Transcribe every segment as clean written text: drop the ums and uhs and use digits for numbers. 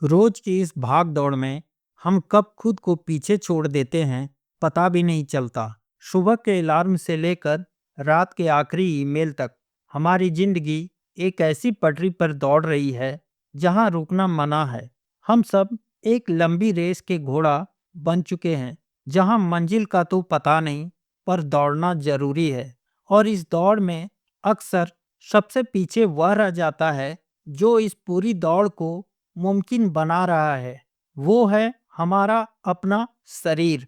रोज की इस भाग दौड़ में हम कब खुद को पीछे छोड़ देते हैं पता भी नहीं चलता। सुबह के अलार्म से लेकर रात के आखिरी ईमेल तक हमारी जिंदगी एक ऐसी पटरी पर दौड़ रही है जहां रुकना मना है। हम सब एक लंबी रेस के घोड़ा बन चुके हैं जहां मंजिल का तो पता नहीं, पर दौड़ना जरूरी है। और इस दौड़ में अक्सर सबसे पीछे वह रह जाता है जो इस पूरी दौड़ को मुमकिन बना रहा है। वो है हमारा अपना शरीर।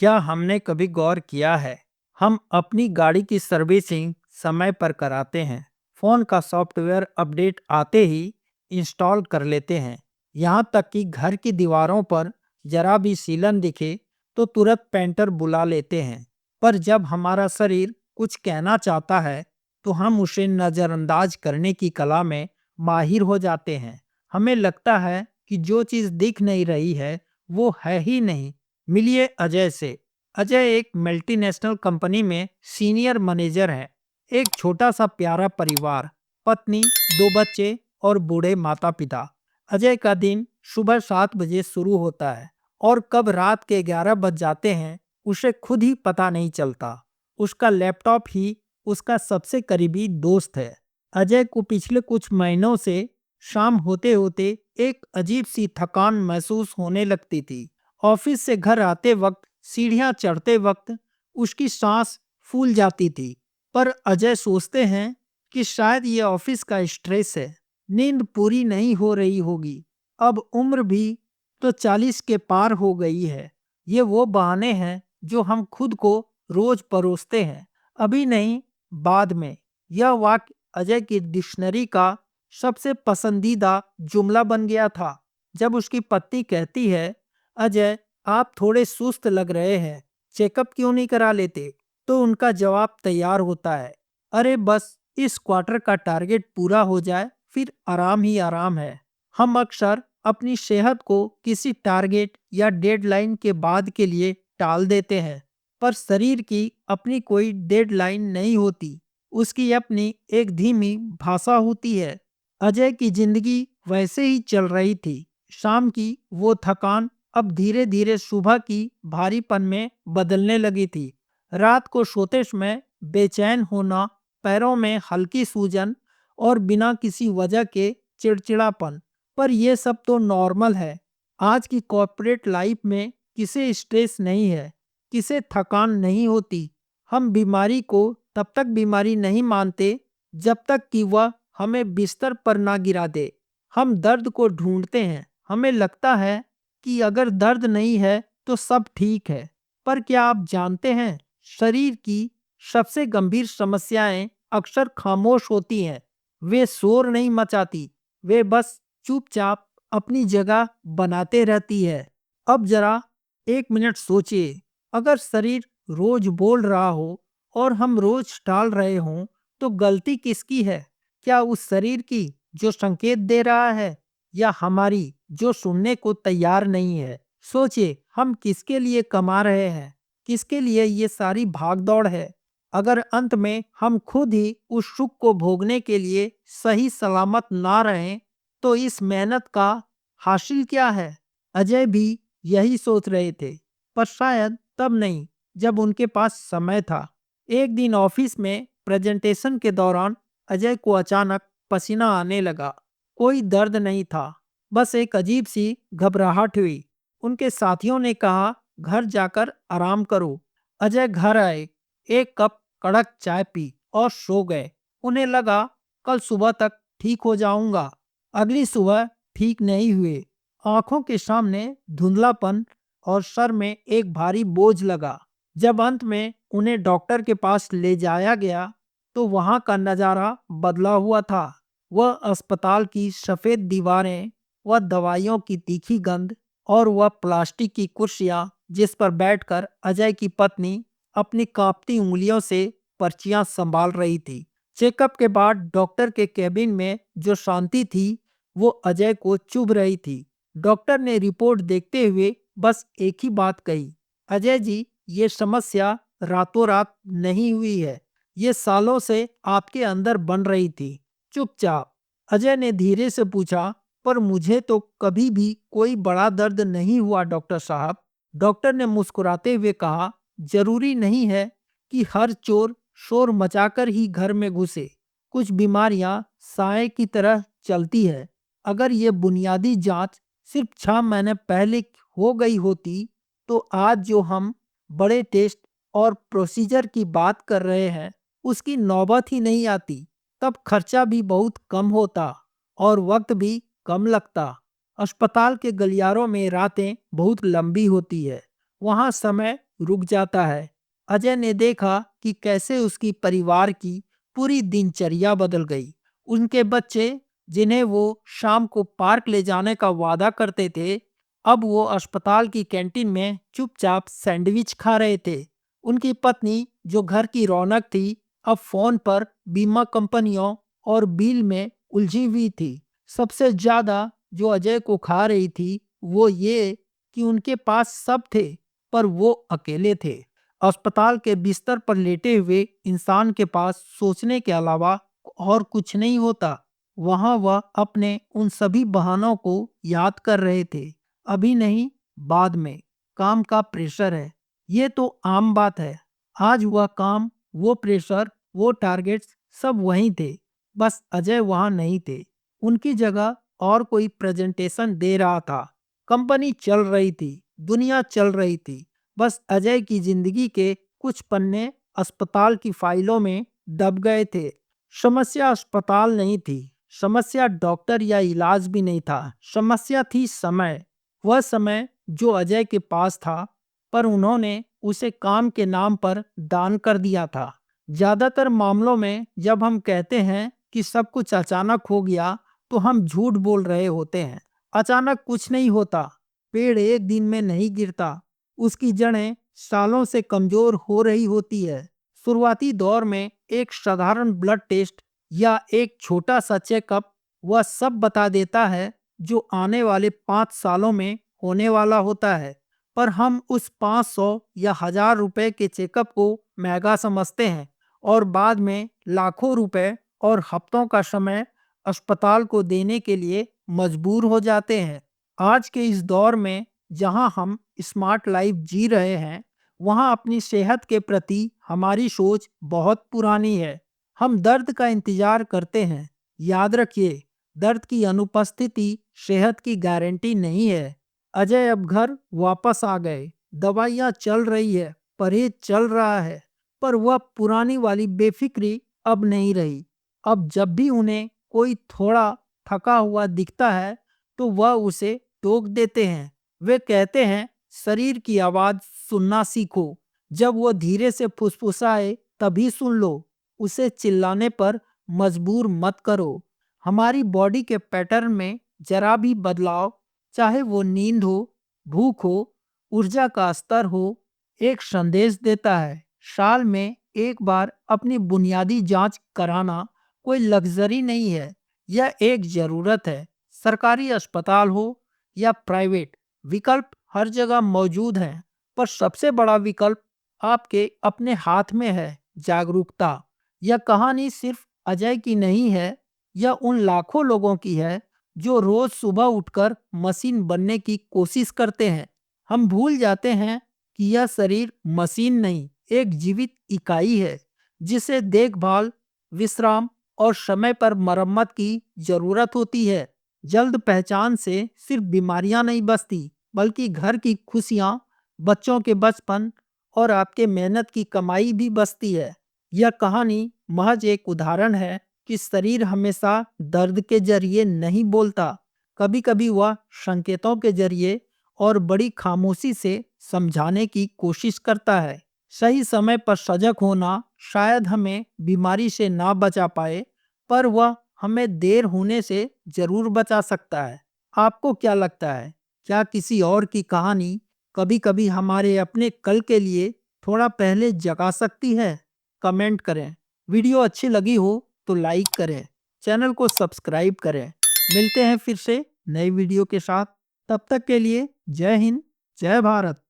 क्या हमने कभी गौर किया है, हम अपनी गाड़ी की सर्विसिंग समय पर कराते हैं, फोन का सॉफ्टवेयर अपडेट आते ही इंस्टॉल कर लेते हैं, यहाँ तक कि घर की दीवारों पर जरा भी सीलन दिखे तो तुरंत पेंटर बुला लेते हैं। पर जब हमारा शरीर कुछ कहना चाहता है तो हम उसे नजरअंदाज करने की कला में माहिर हो जाते हैं। हमें लगता है कि जो चीज दिख नहीं रही है वो है ही नहीं। मिलिए अजय से। अजय एक मल्टीनेशनल कंपनी में सीनियर मैनेजर है। एक छोटा सा प्यारा परिवार, पत्नी, दो बच्चे और बूढ़े माता पिता। अजय का दिन सुबह 7 बजे शुरू होता है और कब रात के 11 बज जाते हैं उसे खुद ही पता नहीं चलता। उसका लैपटॉप ही उसका सबसे करीबी दोस्त है। अजय को पिछले कुछ महीनों से शाम होते होते एक अजीब सी थकान महसूस होने लगती थी। ऑफिस से घर आते वक्त, सीढ़ियां चढ़ते वक्त उसकी सांस फूल जाती थी। पर अजय सोचते हैं कि शायद ये ऑफिस का स्ट्रेस है, नींद पूरी नहीं हो रही होगी। अब उम्र भी तो 40 के पार हो गई है। ये वो बहाने हैं जो हम खुद को रोज परोसते हैं, अभी नहीं बाद में। यह वाक्य अजय की डिक्शनरी का सबसे पसंदीदा जुमला बन गया था। जब उसकी पत्नी कहती है, अजय आप थोड़े सुस्त लग रहे हैं, चेकअप क्यों नहीं करा लेते, तो उनका जवाब तैयार होता है, अरे बस इस क्वार्टर का टारगेट पूरा हो जाए फिर आराम ही आराम है। हम अक्सर अपनी सेहत को किसी टारगेट या डेडलाइन के बाद के लिए टाल देते हैं, पर शरीर की अपनी कोई डेडलाइन नहीं होती, उसकी अपनी एक धीमी भाषा होती है। अजय की जिंदगी वैसे ही चल रही थी। शाम की वो थकान अब धीरे धीरे सुबह की भारीपन में बदलने लगी थी। रात को सोते समय बेचैन होना, पैरों में हल्की सूजन और बिना किसी वजह के चिड़चिड़ापन। पर यह सब तो नॉर्मल है। आज की कॉर्पोरेट लाइफ में किसे स्ट्रेस नहीं है, किसे थकान नहीं होती। हम बीमारी को तब तक बीमारी नहीं मानते जब तक कि वह हमें बिस्तर पर ना गिरा दे। हम दर्द को ढूंढते हैं, हमें लगता है कि अगर दर्द नहीं है तो सब ठीक है। पर क्या आप जानते हैं, शरीर की सबसे गंभीर समस्याएं अक्सर खामोश होती हैं। वे शोर नहीं मचाती, वे बस चुपचाप अपनी जगह बनाते रहती है। अब जरा 1 मिनट सोचिए, अगर शरीर रोज बोल रहा हो और हम रोज टाल रहे हों, तो गलती किसकी है? क्या उस शरीर की जो संकेत दे रहा है, या हमारी जो सुनने को तैयार नहीं है? सोचिए, हम किसके लिए कमा रहे हैं, किसके लिए ये सारी भागदौड़ है? अगर अंत में हम खुद ही उस सुख को भोगने के लिए सही सलामत ना रहें, तो इस मेहनत का हासिल क्या है? अजय भी यही सोच रहे थे, पर शायद तब नहीं जब उनके पास समय था। एक दिन ऑफिस में प्रेजेंटेशन के दौरान अजय को अचानक पसीना आने लगा। कोई दर्द नहीं था, बस एक अजीब सी घबराहट हुई। उनके साथियों ने कहा, घर जाकर आराम करो। अजय घर आए, एक कप कड़क चाय पी और सो गए। उन्हें लगा कल सुबह तक ठीक हो जाऊंगा। अगली सुबह ठीक नहीं हुए। आंखों के सामने धुंधलापन और सर में एक भारी बोझ लगा। जब अंत में उन्हें डॉक्टर के पास ले जाया गया तो वहां का नजारा बदला हुआ था। वह अस्पताल की सफेद दीवारें, वह दवाइयों की तीखी गंध और वह प्लास्टिक की कुर्सियां जिस पर बैठकर अजय की पत्नी अपनी कांपती उंगलियों से पर्चियां संभाल रही थी। चेकअप के बाद डॉक्टर के केबिन में जो शांति थी वो अजय को चुभ रही थी। डॉक्टर ने रिपोर्ट देखते हुए बस एक ही बात कही, अजय जी, ये समस्या रातों रात नहीं हुई है, ये सालों से आपके अंदर बन रही थी। चुपचाप। अजय ने धीरे से पूछा, पर मुझे तो कभी भी कोई बड़ा दर्द नहीं हुआ डॉक्टर साहब। डॉक्टर ने मुस्कुराते हुए कहा, जरूरी नहीं है कि हर चोर शोर मचाकर ही घर में घुसे। कुछ बीमारियां साए की तरह चलती है। अगर ये बुनियादी जांच सिर्फ 6 महीने पहले हो गई होती तो आज जो हम बड़े टेस्ट और प्रोसीजर की बात कर रहे हैं उसकी नौबत ही नहीं आती। तब खर्चा भी बहुत कम होता और वक्त भी कम लगता। अस्पताल के गलियारों में रातें बहुत लंबी होती है। वहाँ समय रुक जाता है। अजय ने देखा कि कैसे उसकी परिवार की पूरी दिनचर्या बदल गई। उनके बच्चे, जिन्हें वो शाम को पार्क ले जाने का वादा करते थे, अब वो अस्पताल की कैंटीन में चुपचाप सैंडविच खा रहे थे। उनकी पत्नी, जो घर की रौनक थी, अब फोन पर बीमा कंपनियों और बिल में उलझी हुई थी। सबसे ज्यादा जो अजय को खा रही थी वो ये कि उनके पास सब थे पर वो अकेले थे। अस्पताल के बिस्तर पर लेटे हुए इंसान के पास सोचने के अलावा और कुछ नहीं होता। वहां वह अपने उन सभी बहानों को याद कर रहे थे। अभी नहीं, बाद में। काम का प्रेशर है, ये तो आम बात है। आज वह काम, वो प्रेशर, वो टारगेट्स सब वहीं थे। बस अजय वहां नहीं थे। उनकी जगह और कोई प्रेजेंटेशन दे रहा था। कंपनी चल रही थी, दुनिया चल रही थी। बस अजय की जिंदगी के कुछ पन्ने अस्पताल की फाइलों में दब गए थे। समस्या अस्पताल नहीं थी, समस्या डॉक्टर या इलाज भी नहीं था। समस्या थी समय। वह समय जो अजय के पास था, पर उन्होंने उसे काम के नाम पर दान कर दिया था। ज्यादातर मामलों में जब हम कहते हैं कि सब कुछ अचानक हो गया तो हम झूठ बोल रहे होते हैं। अचानक कुछ नहीं होता। पेड़ एक दिन में नहीं गिरता, उसकी जड़ें सालों से कमजोर हो रही होती है। शुरुआती दौर में एक साधारण ब्लड टेस्ट या एक छोटा सा चेकअप वह सब बता देता है जो आने वाले 5 सालों में होने वाला होता है। पर हम उस 500 या 1000 रुपए के चेकअप को महंगा समझते हैं और बाद में लाखों रुपए और हफ्तों का समय अस्पताल को देने के लिए मजबूर हो जाते हैं। आज के इस दौर में जहां हम स्मार्ट लाइफ जी रहे हैं, वहां अपनी सेहत के प्रति हमारी सोच बहुत पुरानी है। हम दर्द का इंतजार करते हैं। याद रखिए, दर्द की अनुपस्थिति सेहत की गारंटी नहीं है। अजय अब घर वापस आ गए। दवाइयाँ चल रही है, परहेज चल रहा है, पर वह पुरानी वाली बेफिक्री अब नहीं रही। अब जब भी उन्हें कोई थोड़ा थका हुआ दिखता है तो वह उसे टोक देते हैं। वे कहते हैं, शरीर की आवाज सुनना सीखो। जब वो धीरे से फुसफुसाए तभी सुन लो। उसे चिल्लाने पर मजबूर मत करो। हमारी बॉडी के पैटर्न में जरा भी बदलाव, चाहे वो नींद हो, भूख हो, ऊर्जा का स्तर हो, एक संदेश देता है। साल में एक बार अपनी बुनियादी जांच कराना कोई लग्जरी नहीं है, यह एक जरूरत है। सरकारी अस्पताल हो या प्राइवेट, विकल्प हर जगह मौजूद हैं, पर सबसे बड़ा विकल्प आपके अपने हाथ में है, जागरूकता। यह कहानी सिर्फ अजय की नहीं है, यह उन लाखों लोगों की है जो रोज सुबह उठकर मशीन बनने की कोशिश करते हैं। हम भूल जाते हैं कि यह शरीर मशीन नहीं, एक जीवित इकाई है जिसे देखभाल, विश्राम और समय पर मरम्मत की जरूरत होती है। जल्द पहचान से सिर्फ बीमारियां नहीं बचती, बल्कि घर की खुशियां, बच्चों के बचपन और आपके मेहनत की कमाई भी बचती है। यह कहानी महज एक उदाहरण है कि शरीर हमेशा दर्द के जरिए नहीं बोलता। कभी कभी वह संकेतों के जरिए और बड़ी खामोशी से समझाने की कोशिश करता है। सही समय पर सजग होना शायद हमें बीमारी से ना बचा पाए, पर वह हमें देर होने से जरूर बचा सकता है। आपको क्या लगता है? क्या किसी और की कहानी कभी कभी हमारे अपने कल के लिए थोड़ा पहले जगा सकती है? कमेंट करें। वीडियो अच्छी लगी हो तो लाइक करें, चैनल को सब्सक्राइब करें। मिलते हैं फिर से नई वीडियो के साथ। तब तक के लिए जय हिंद, जय भारत।